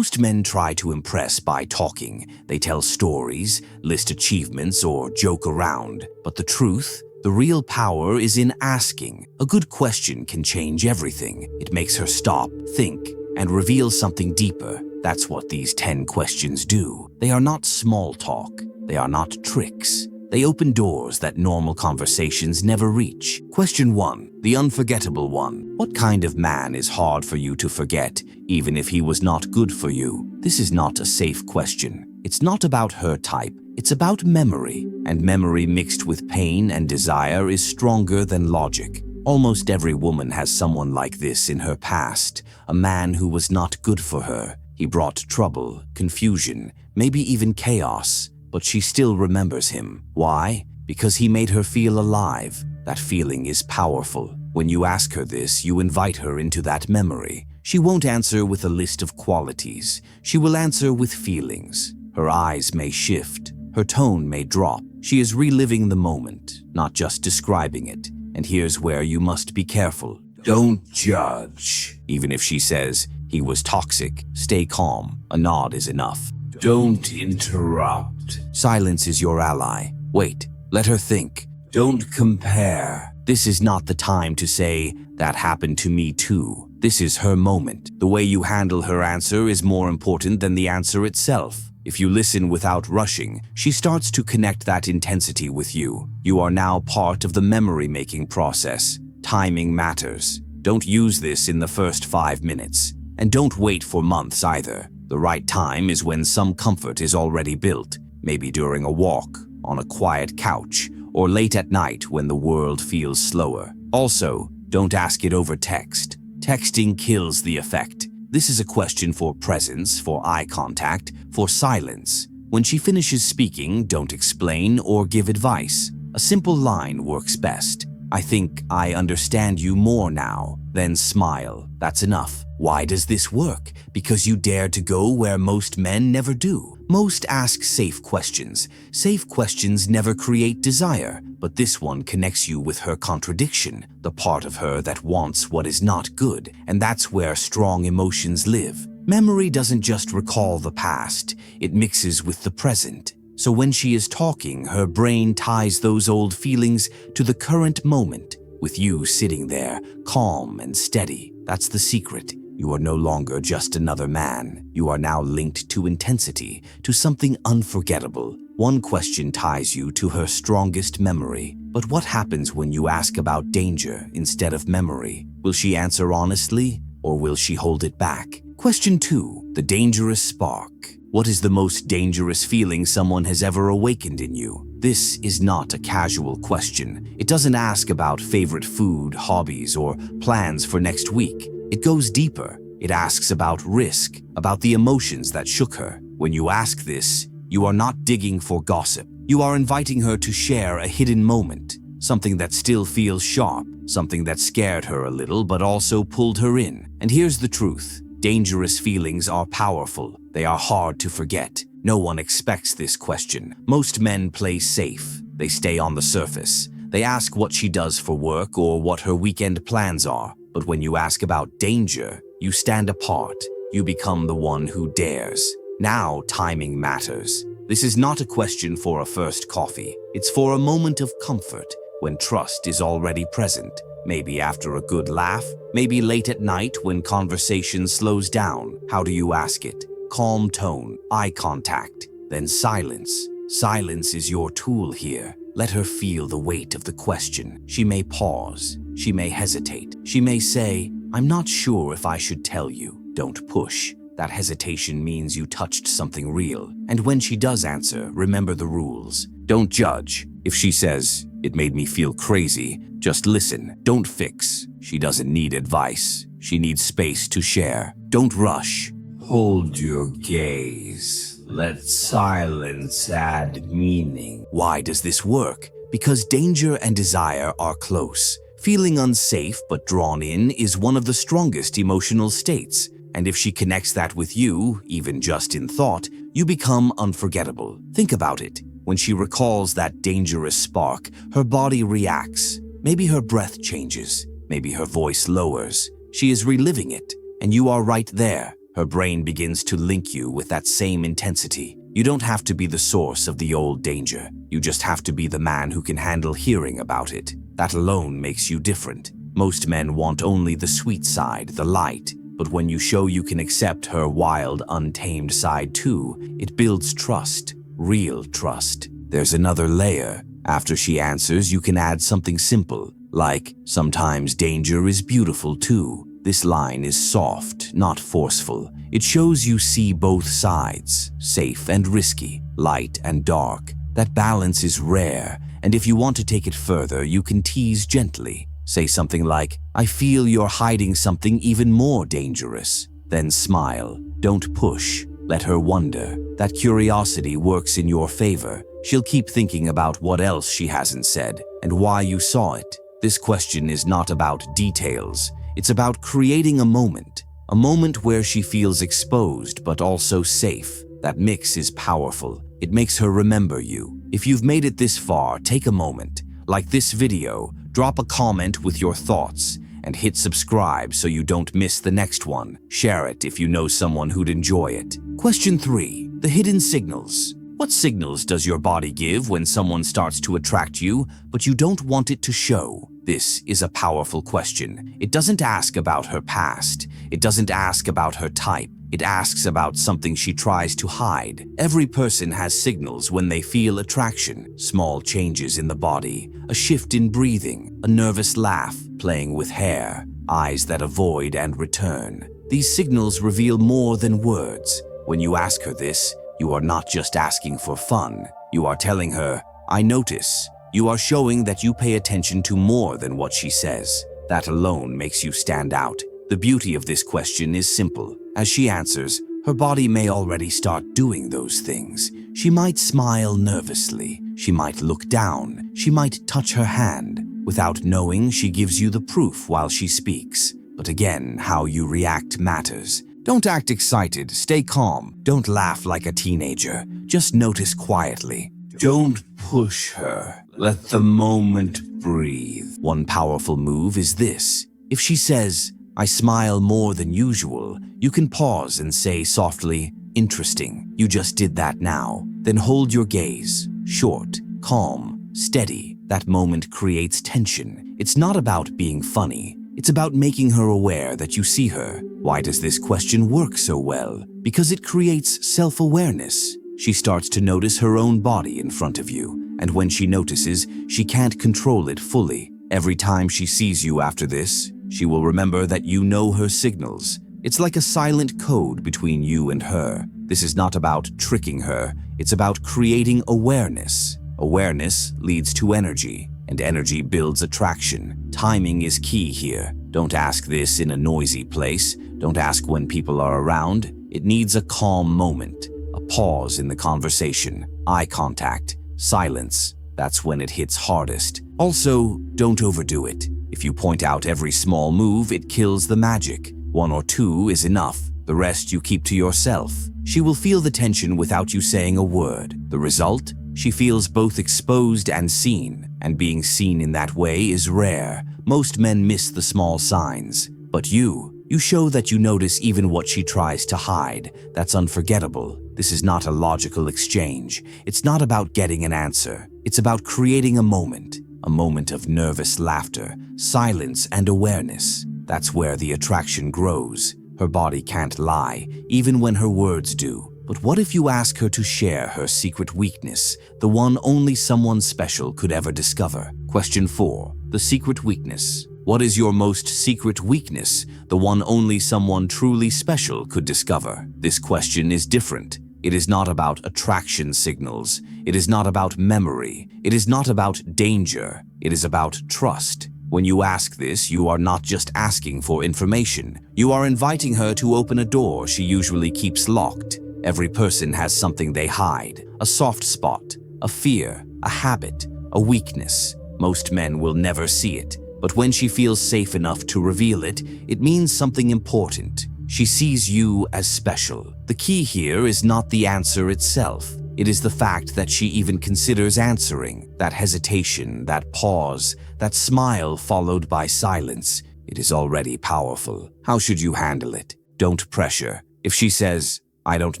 Most men try to impress by talking. They tell stories, list achievements, or joke around. But the truth? The real power is in asking. A good question can change everything. It makes her stop, think, and reveal something deeper. That's what these 10 questions do. They are not small talk. They are not tricks. They open doors that normal conversations never reach. Question 1, the unforgettable one. What kind of man is hard for you to forget, even if he was not good for you? This is not a safe question. It's not about her type. It's about memory. And memory mixed with pain and desire is stronger than logic. Almost every woman has someone like this in her past. A man who was not good for her. He brought trouble, confusion, maybe even chaos. But she still remembers him. Why? Because he made her feel alive. That feeling is powerful. When you ask her this, you invite her into that memory. She won't answer with a list of qualities. She will answer with feelings. Her eyes may shift. Her tone may drop. She is reliving the moment, not just describing it. And here's where you must be careful. Don't judge. Even if she says, he was toxic, stay calm. A nod is enough. Don't interrupt. Silence is your ally. Wait, let her think. Don't compare. This is not the time to say, that happened to me too. This is her moment. The way you handle her answer is more important than the answer itself. If you listen without rushing, she starts to connect that intensity with you. You are now part of the memory-making process. Timing matters. Don't use this in the first 5 minutes. And don't wait for months either. The right time is when some comfort is already built, maybe during a walk, on a quiet couch, or late at night when the world feels slower. Also, don't ask it over text. Texting kills the effect. This is a question for presence, for eye contact, for silence. When she finishes speaking, don't explain or give advice. A simple line works best. I think I understand you more now. Then smile. That's enough. Why does this work? Because you dare to go where most men never do. Most ask safe questions. Safe questions never create desire, but this one connects you with her contradiction, the part of her that wants what is not good, and that's where strong emotions live. Memory doesn't just recall the past, it mixes with the present. So when she is talking, her brain ties those old feelings to the current moment, with you sitting there, calm and steady. That's the secret. You are no longer just another man. You are now linked to intensity, to something unforgettable. One question ties you to her strongest memory. But what happens when you ask about danger instead of memory? Will she answer honestly, or will she hold it back? Question 2, the dangerous spark. What is the most dangerous feeling someone has ever awakened in you? This is not a casual question. It doesn't ask about favorite food, hobbies, or plans for next week. It goes deeper. It asks about risk, about the emotions that shook her. When you ask this, you are not digging for gossip. You are inviting her to share a hidden moment, something that still feels sharp, something that scared her a little but also pulled her in. And here's the truth. Dangerous feelings are powerful. They are hard to forget. No one expects this question. Most men play safe. They stay on the surface. They ask what she does for work or what her weekend plans are. But when you ask about danger, you stand apart. You become the one who dares. Now timing matters. This is not a question for a first coffee. It's for a moment of comfort when trust is already present. Maybe after a good laugh, maybe late at night when conversation slows down. How do you ask it? Calm tone, eye contact, then silence. Silence is your tool here. Let her feel the weight of the question. She may pause. She may hesitate. She may say, I'm not sure if I should tell you. Don't push. That hesitation means you touched something real. And when she does answer, remember the rules. Don't judge. If she says, it made me feel crazy, just listen. Don't fix. She doesn't need advice. She needs space to share. Don't rush. Hold your gaze. Let silence add meaning. Why does this work? Because danger and desire are close. Feeling unsafe but drawn in is one of the strongest emotional states. And if she connects that with you, even just in thought, you become unforgettable. Think about it. When she recalls that dangerous spark, her body reacts. Maybe her breath changes. Maybe her voice lowers. She is reliving it. And you are right there. her brain begins to link you with that same intensity. You don't have to be the source of the old danger. You just have to be the man who can handle hearing about it. That alone makes you different. Most men want only the sweet side, the light. But when you show you can accept her wild, untamed side too, it builds trust, real trust. There's another layer. After she answers, you can add something simple, like, "Sometimes danger is beautiful too." This line is soft, not forceful. It shows you see both sides, safe and risky, light and dark. That balance is rare, and if you want to take it further, you can tease gently. Say something like, "I feel you're hiding something even more dangerous." Then smile. Don't push. Let her wonder. That curiosity works in your favor. She'll keep thinking about what else she hasn't said and why you saw it. This question is not about details. It's about creating a moment where she feels exposed but also safe. That mix is powerful. It makes her remember you. If you've made it this far, take a moment. Like this video, drop a comment with your thoughts and hit subscribe so you don't miss the next one. Share it if you know someone who'd enjoy it. Question 3. The hidden signals. What signals does your body give when someone starts to attract you, but you don't want it to show? This is a powerful question. It doesn't ask about her past. It doesn't ask about her type. It asks about something she tries to hide. Every person has signals when they feel attraction. Small changes in the body, a shift in breathing, a nervous laugh, playing with hair, eyes that avoid and return. These signals reveal more than words. When you ask her this, you are not just asking for fun. You are telling her, "I notice." You are showing that you pay attention to more than what she says. That alone makes you stand out. The beauty of this question is simple. As she answers, her body may already start doing those things. She might smile nervously. She might look down. She might touch her hand. Without knowing, she gives you the proof while she speaks. But again, how you react matters. Don't act excited. Stay calm. Don't laugh like a teenager. Just notice quietly. Don't push her. Let the moment breathe. One powerful move is this. If she says, "I smile more than usual," you can pause and say softly, "Interesting. You just did that now." Then hold your gaze. Short, calm, steady. That moment creates tension. It's not about being funny. It's about making her aware that you see her. Why does this question work so well? Because it creates self-awareness. She starts to notice her own body in front of you, and when she notices, she can't control it fully. Every time she sees you after this, she will remember that you know her signals. It's like a silent code between you and her. This is not about tricking her, it's about creating awareness. Awareness leads to energy, and energy builds attraction. Timing is key here. Don't ask this in a noisy place. Don't ask when people are around. It needs a calm moment. A pause in the conversation, eye contact, silence. That's when it hits hardest. Also, don't overdo it. If you point out every small move, it kills the magic. 1 or 2 is enough. The rest you keep to yourself. She will feel the tension without you saying a word. The result? She feels both exposed and seen. And being seen in that way is rare. Most men miss the small signs. But you show that you notice even what she tries to hide. That's unforgettable. This is not a logical exchange. It's not about getting an answer. It's about creating a moment of nervous laughter, silence, and awareness. That's where the attraction grows. Her body can't lie, even when her words do. But what if you ask her to share her secret weakness, the one only someone special could ever discover? Question 4. The secret weakness. What is your most secret weakness, the one only someone truly special could discover? This question is different. It is not about attraction signals. It is not about memory. It is not about danger. It is about trust. When you ask this, you are not just asking for information. You are inviting her to open a door she usually keeps locked. Every person has something they hide, a soft spot, a fear, a habit, a weakness. Most men will never see it, but when she feels safe enough to reveal it, it means something important. She sees you as special. The key here is not the answer itself. It is the fact that she even considers answering. That hesitation, that pause, that smile followed by silence. It is already powerful. How should you handle it? Don't pressure. If she says, "I don't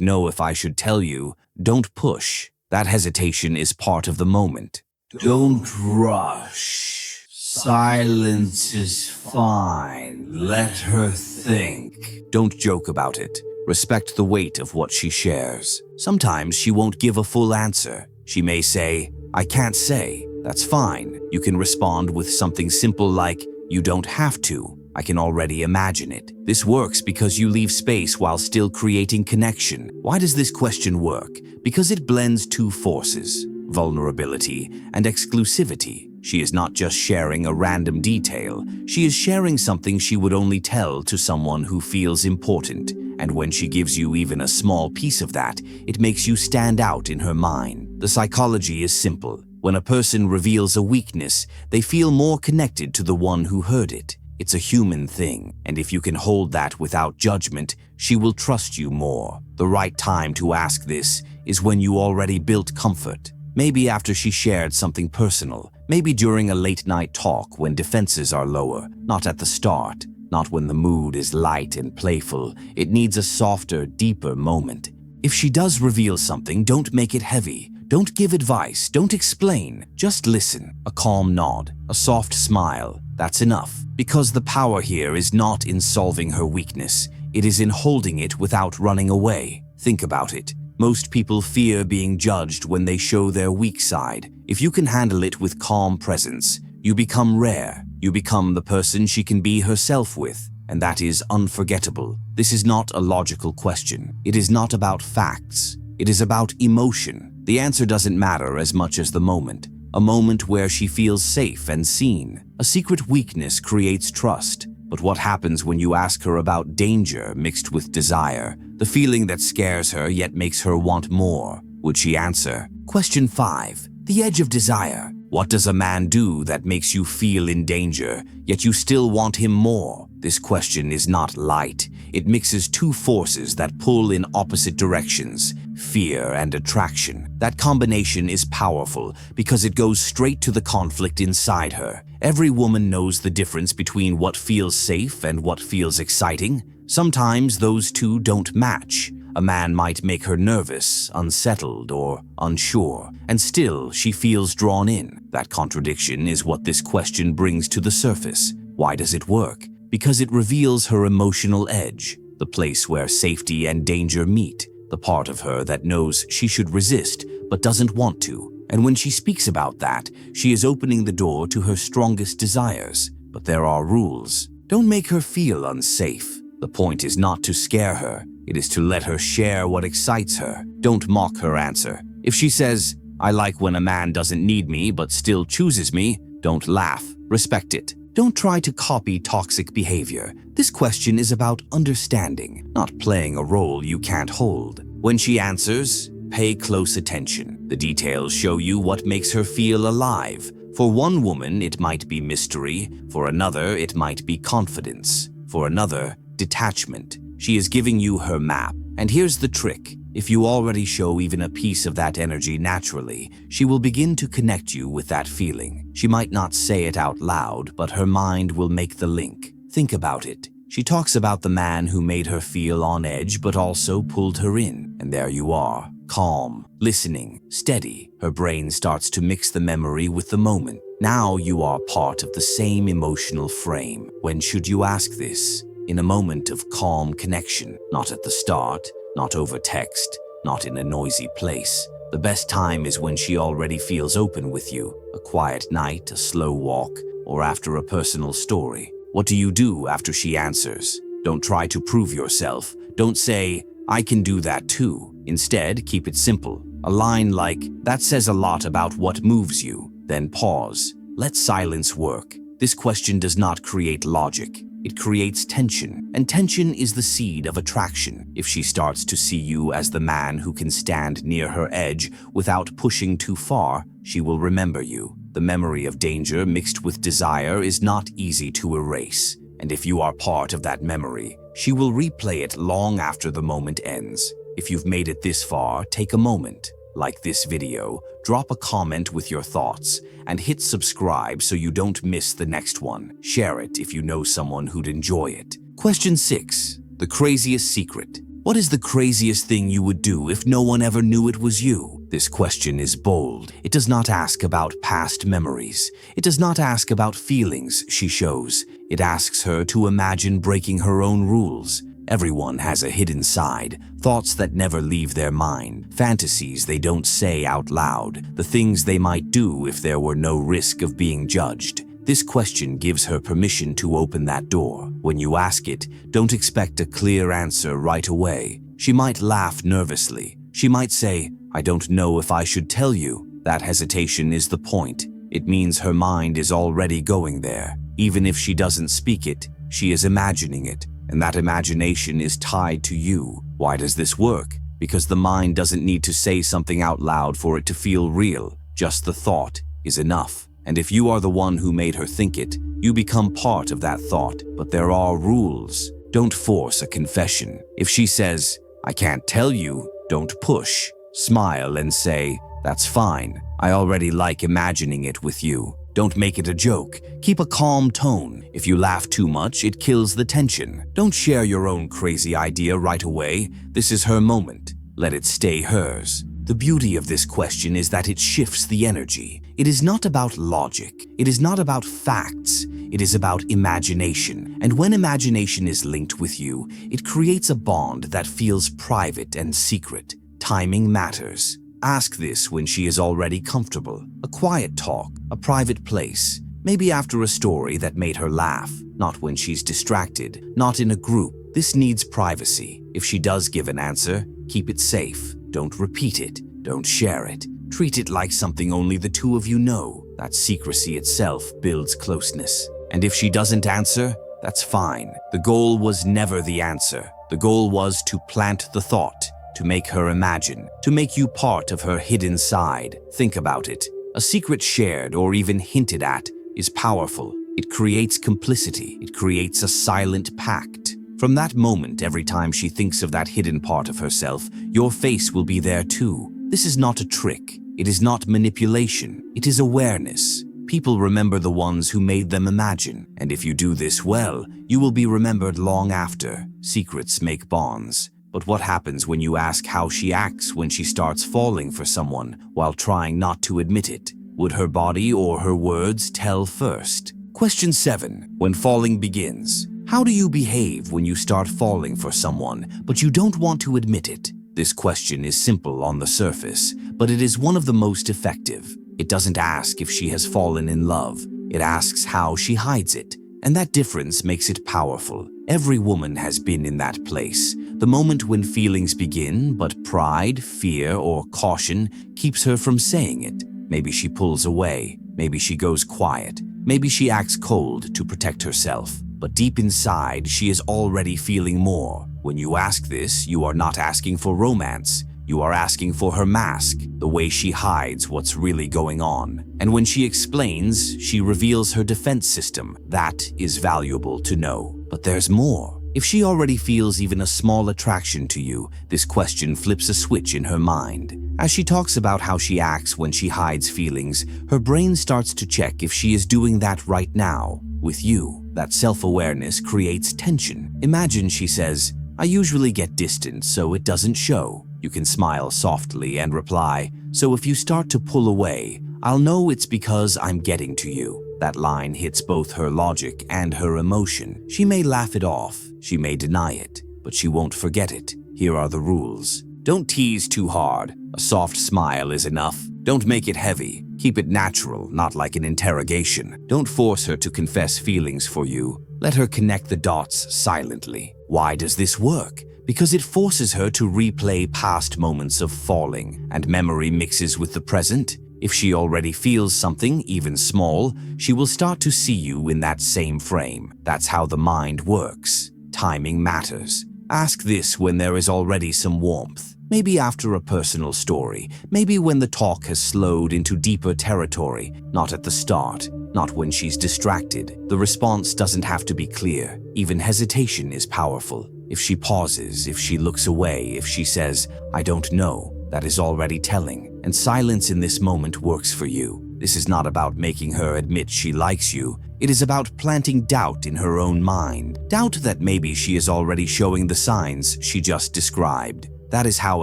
know if I should tell you," don't push. That hesitation is part of the moment. Don't rush. Silence is fine. Let her think. Don't joke about it. Respect the weight of what she shares. Sometimes she won't give a full answer. She may say, "I can't say." That's fine. You can respond with something simple like, "You don't have to. I can already imagine it." This works because you leave space while still creating connection. Why does this question work? Because it blends two forces, vulnerability and exclusivity. She is not just sharing a random detail. She is sharing something she would only tell to someone who feels important. And when she gives you even a small piece of that, it makes you stand out in her mind. The psychology is simple. When a person reveals a weakness, they feel more connected to the one who heard it. It's a human thing, and if you can hold that without judgment, she will trust you more. The right time to ask this is when you already built comfort. Maybe after she shared something personal. Maybe during a late-night talk when defenses are lower. Not at the start. Not when the mood is light and playful. It needs a softer, deeper moment. If she does reveal something, don't make it heavy. Don't give advice. Don't explain. Just listen. A calm nod. A soft smile. That's enough. Because the power here is not in solving her weakness. It is in holding it without running away. Think about it. Most people fear being judged when they show their weak side. If you can handle it with calm presence, you become rare. You become the person she can be herself with, and that is unforgettable. This is not a logical question. It is not about facts. It is about emotion. The answer doesn't matter as much as the moment. A moment where she feels safe and seen. A secret weakness creates trust. But what happens when you ask her about danger mixed with desire? The feeling that scares her yet makes her want more. Would she answer? Question 5. The edge of desire. What does a man do that makes you feel in danger, yet you still want him more? This question is not light. It mixes two forces that pull in opposite directions, fear and attraction. That combination is powerful because it goes straight to the conflict inside her. Every woman knows the difference between what feels safe and what feels exciting. Sometimes those two don't match. A man might make her nervous, unsettled, or unsure, and still she feels drawn in. That contradiction is what this question brings to the surface. Why does it work? Because it reveals her emotional edge, the place where safety and danger meet, the part of her that knows she should resist but doesn't want to. And when she speaks about that, she is opening the door to her strongest desires. But there are rules. Don't make her feel unsafe. The point is not to scare her. It is to let her share what excites her. Don't mock her answer. If she says, "I like when a man doesn't need me but still chooses me," don't laugh. Respect it. Don't try to copy toxic behavior. This question is about understanding, not playing a role you can't hold. When she answers, pay close attention. The details show you what makes her feel alive. For one woman, it might be mystery. For another, it might be confidence. For another, detachment. She is giving you her map. And here's the trick. If you already show even a piece of that energy naturally, she will begin to connect you with that feeling. She might not say it out loud, but her mind will make the link. Think about it. She talks about the man who made her feel on edge but also pulled her in. And there you are, calm, listening, steady. Her brain starts to mix the memory with the moment. Now you are part of the same emotional frame. When should you ask this? In a moment of calm connection, not at the start, not over text, not in a noisy place. The best time is when she already feels open with you. A quiet night, a slow walk, or after a personal story. What do you do after she answers? Don't try to prove yourself. Don't say, "I can do that too." Instead, keep it simple. A line like, "That says a lot about what moves you." Then pause. Let silence work. This question does not create logic. It creates tension, and tension is the seed of attraction. If she starts to see you as the man who can stand near her edge without pushing too far, she will remember you. The memory of danger mixed with desire is not easy to erase, and if you are part of that memory, she will replay it long after the moment ends. If you've made it this far, take a moment. Like this video, drop a comment with your thoughts, and hit subscribe so you don't miss the next one. Share it if you know someone who'd enjoy it. Question 6. The craziest secret. What is the craziest thing you would do if no one ever knew it was you? This question is bold. It does not ask about past memories. It does not ask about feelings she shows. It asks her to imagine breaking her own rules. Everyone has a hidden side, thoughts that never leave their mind, fantasies they don't say out loud, the things they might do if there were no risk of being judged. This question gives her permission to open that door. When you ask it, don't expect a clear answer right away. She might laugh nervously. She might say, "I don't know if I should tell you." That hesitation is the point. It means her mind is already going there. Even if she doesn't speak it, she is imagining it, and that imagination is tied to you. Why does this work? Because the mind doesn't need to say something out loud for it to feel real. Just the thought is enough. And if you are the one who made her think it, you become part of that thought. But there are rules. Don't force a confession. If she says, "I can't tell you," don't push. Smile and say, "That's fine. I already like imagining it with you." Don't make it a joke. Keep a calm tone. If you laugh too much, it kills the tension. Don't share your own crazy idea right away. This is her moment. Let it stay hers. The beauty of this question is that it shifts the energy. It is not about logic. It is not about facts. It is about imagination. And when imagination is linked with you, it creates a bond that feels private and secret. Timing matters. Ask this when she is already comfortable. A quiet talk, a private place. Maybe after a story that made her laugh. Not when she's distracted. Not in a group. This needs privacy. If she does give an answer, keep it safe. Don't repeat it. Don't share it. Treat it like something only the two of you know. That secrecy itself builds closeness. And if she doesn't answer, that's fine. The goal was never the answer. The goal was to plant the thought, to make her imagine, to make you part of her hidden side. Think about it. A secret shared or even hinted at is powerful. It creates complicity. It creates a silent pact. From that moment, every time she thinks of that hidden part of herself, your face will be there too. This is not a trick. It is not manipulation. It is awareness. People remember the ones who made them imagine. And if you do this well, you will be remembered long after. Secrets make bonds. But what happens when you ask how she acts when she starts falling for someone while trying not to admit it? Would her body or her words tell first? Question 7. When falling begins. How do you behave when you start falling for someone, but you don't want to admit it? This question is simple on the surface, but it is one of the most effective. It doesn't ask if she has fallen in love. It asks how she hides it. And that difference makes it powerful. Every woman has been in that place. The moment when feelings begin, but pride, fear, or caution keeps her from saying it. Maybe she pulls away. Maybe she goes quiet. Maybe she acts cold to protect herself. But deep inside, she is already feeling more. When you ask this, you are not asking for romance. You are asking for her mask, the way she hides what's really going on. And when she explains, she reveals her defense system. That is valuable to know. But there's more. If she already feels even a small attraction to you, this question flips a switch in her mind. As she talks about how she acts when she hides feelings, her brain starts to check if she is doing that right now, with you. That self-awareness creates tension. Imagine she says, "I usually get distant, so it doesn't show." You can smile softly and reply, "So if you start to pull away, I'll know it's because I'm getting to you." That line hits both her logic and her emotion. She may laugh it off, she may deny it, but she won't forget it. Here are the rules. Don't tease too hard. A soft smile is enough. Don't make it heavy. Keep it natural, not like an interrogation. Don't force her to confess feelings for you. Let her connect the dots silently. Why does this work? Because it forces her to replay past moments of falling, and memory mixes with the present. If she already feels something, even small, she will start to see you in that same frame. That's how the mind works. Timing matters. Ask this when there is already some warmth. Maybe after a personal story. Maybe when the talk has slowed into deeper territory. Not at the start. Not when she's distracted. The response doesn't have to be clear. Even hesitation is powerful. If she pauses, if she looks away, if she says, "I don't know," that is already telling. And silence in this moment works for you. This is not about making her admit she likes you. It is about planting doubt in her own mind. Doubt that maybe she is already showing the signs she just described. That is how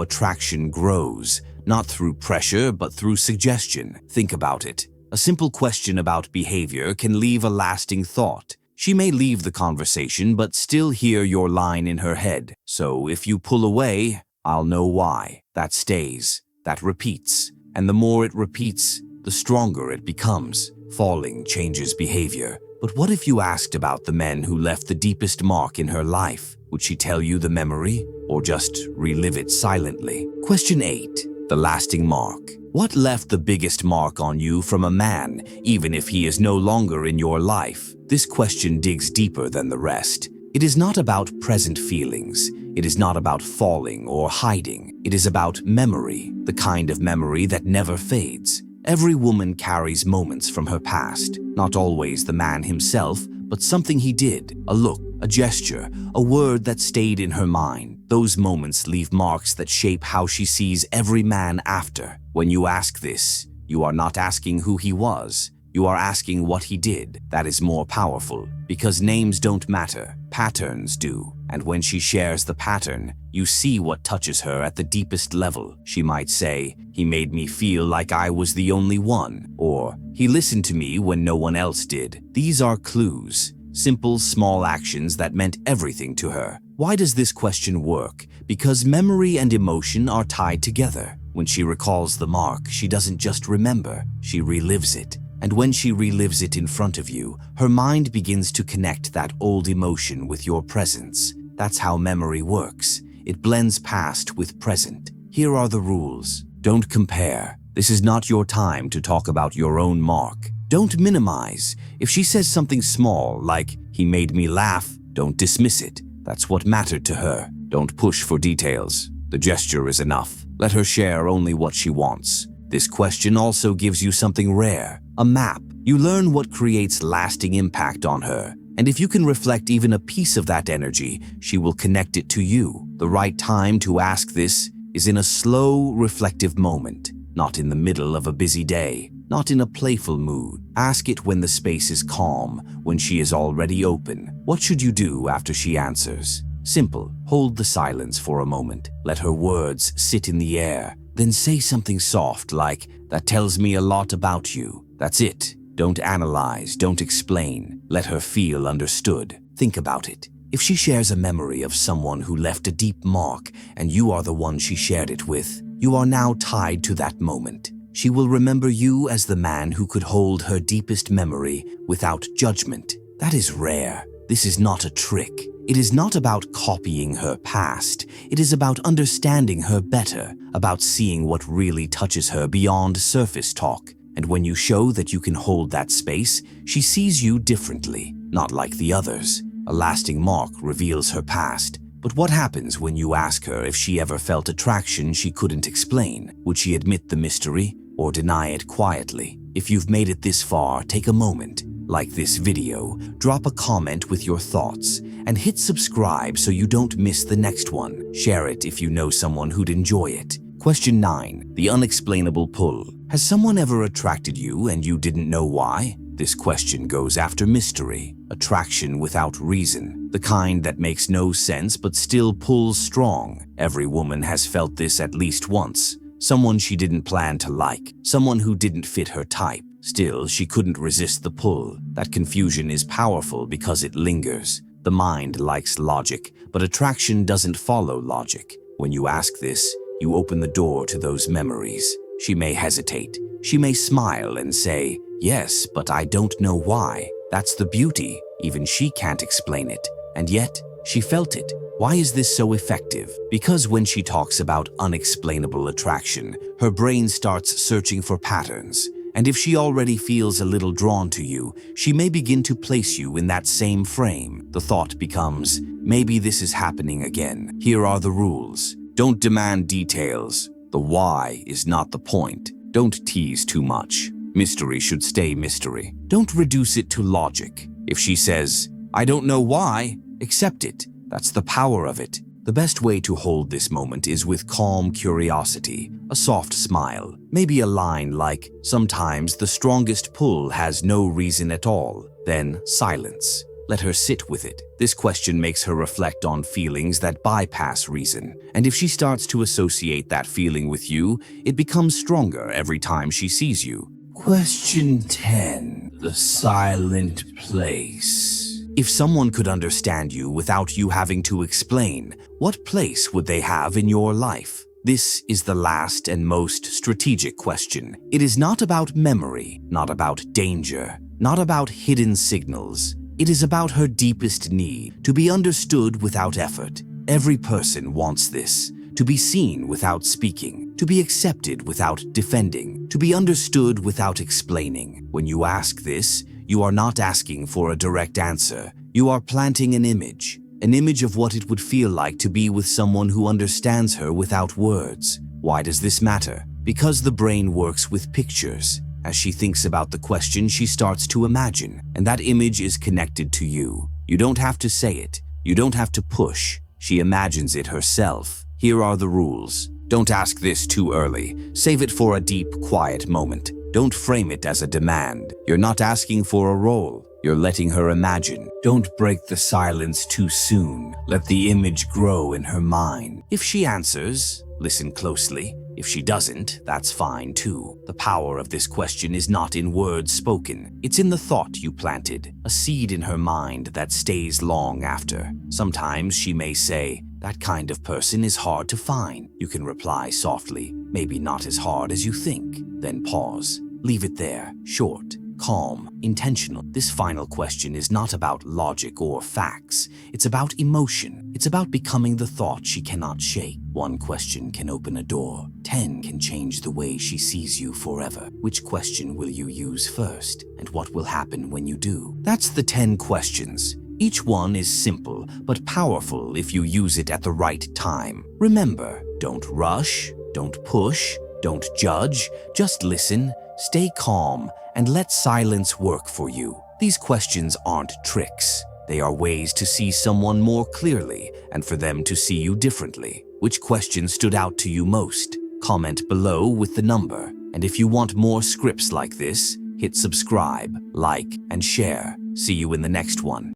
attraction grows, not through pressure, but through suggestion. Think about it. A simple question about behavior can leave a lasting thought. She may leave the conversation, but still hear your line in her head. So if you pull away, I'll know why. That stays. That repeats. And the more it repeats, the stronger it becomes. Falling changes behavior. But what if you asked about the men who left the deepest mark in her life? Would she tell you the memory, or just relive it silently? Question 8. The lasting mark. What left the biggest mark on you from a man, even if he is no longer in your life? This question digs deeper than the rest. It is not about present feelings. It is not about falling or hiding. It is about memory, the kind of memory that never fades. Every woman carries moments from her past, not always the man himself, but something he did, a look, a gesture, a word that stayed in her mind. Those moments leave marks that shape how she sees every man after. When you ask this, you are not asking who he was. You are asking what he did. That is more powerful, because names don't matter, patterns do. And when she shares the pattern, you see what touches her at the deepest level. She might say, "He made me feel like I was the only one," or "He listened to me when no one else did." These are clues, simple, small actions that meant everything to her. Why does this question work? Because memory and emotion are tied together. When she recalls the mark, she doesn't just remember, she relives it. And when she relives it in front of you, her mind begins to connect that old emotion with your presence. That's how memory works. It blends past with present. Here are the rules. Don't compare. This is not your time to talk about your own mark. Don't minimize. If she says something small, like, "He made me laugh," don't dismiss it. That's what mattered to her. Don't push for details. The gesture is enough. Let her share only what she wants. This question also gives you something rare, a map. You learn what creates lasting impact on her. And if you can reflect even a piece of that energy, she will connect it to you. The right time to ask this is in a slow, reflective moment, not in the middle of a busy day, not in a playful mood. Ask it when the space is calm, when she is already open. What should you do after she answers? Simple. Hold the silence for a moment. Let her words sit in the air. Then say something soft like, "That tells me a lot about you." That's it. Don't analyze, don't explain. Let her feel understood. Think about it. If she shares a memory of someone who left a deep mark and you are the one she shared it with, you are now tied to that moment. She will remember you as the man who could hold her deepest memory without judgment. That is rare. This is not a trick. It is not about copying her past. It is about understanding her better, about seeing what really touches her beyond surface talk. And when you show that you can hold that space, she sees you differently, not like the others. A lasting mark reveals her past. But what happens when you ask her if she ever felt attraction she couldn't explain? Would she admit the mystery or deny it quietly? If you've made it this far, take a moment. Like this video, drop a comment with your thoughts, and hit subscribe so you don't miss the next one. Share it if you know someone who'd enjoy it. Question 9. The unexplainable pull. Has someone ever attracted you and you didn't know why? This question goes after mystery, attraction without reason, the kind that makes no sense but still pulls strong. Every woman has felt this at least once. Someone she didn't plan to like, someone who didn't fit her type. Still, she couldn't resist the pull. That confusion is powerful because it lingers. The mind likes logic, but attraction doesn't follow logic. When you ask this, you open the door to those memories. She may hesitate. She may smile and say, "Yes, but I don't know why." That's the beauty. Even she can't explain it. And yet, she felt it. Why is this so effective? Because when she talks about unexplainable attraction, her brain starts searching for patterns. And if she already feels a little drawn to you, she may begin to place you in that same frame. The thought becomes, maybe this is happening again. Here are the rules. Don't demand details. The why is not the point. Don't tease too much. Mystery should stay mystery. Don't reduce it to logic. If she says, "I don't know why," accept it. That's the power of it. The best way to hold this moment is with calm curiosity. A soft smile, maybe a line like, "Sometimes the strongest pull has no reason at all." Then silence. Let her sit with it. This question makes her reflect on feelings that bypass reason. And if she starts to associate that feeling with you, it becomes stronger every time she sees you. Question 10. The silent place. If someone could understand you without you having to explain, what place would they have in your life? This is the last and most strategic question. It is not about memory, not about danger, not about hidden signals. It is about her deepest need, to be understood without effort. Every person wants this, to be seen without speaking, to be accepted without defending, to be understood without explaining. When you ask this, you are not asking for a direct answer. You are planting an image of what it would feel like to be with someone who understands her without words. Why does this matter? Because the brain works with pictures. As she thinks about the question, she starts to imagine, and that image is connected to you. You don't have to say it. You don't have to push. She imagines it herself. Here are the rules. Don't ask this too early. Save it for a deep, quiet moment. Don't frame it as a demand. You're not asking for a role. You're letting her imagine. Don't break the silence too soon. Let the image grow in her mind. If she answers, listen closely. If she doesn't, that's fine too. The power of this question is not in words spoken. It's in the thought you planted, a seed in her mind that stays long after. Sometimes she may say, "That kind of person is hard to find." You can reply softly, "Maybe not as hard as you think." Then pause. Leave it there, short, calm, intentional. This final question is not about logic or facts. It's about emotion. It's about becoming the thought she cannot shake. One question can open a door. 10 can change the way she sees you forever. Which question will you use first? And what will happen when you do? That's the 10 questions. Each one is simple, but powerful if you use it at the right time. Remember, don't rush, don't push, don't judge. Just listen, stay calm, and let silence work for you. These questions aren't tricks. They are ways to see someone more clearly and for them to see you differently. Which question stood out to you most? Comment below with the number. And if you want more scripts like this, hit subscribe, like, and share. See you in the next one.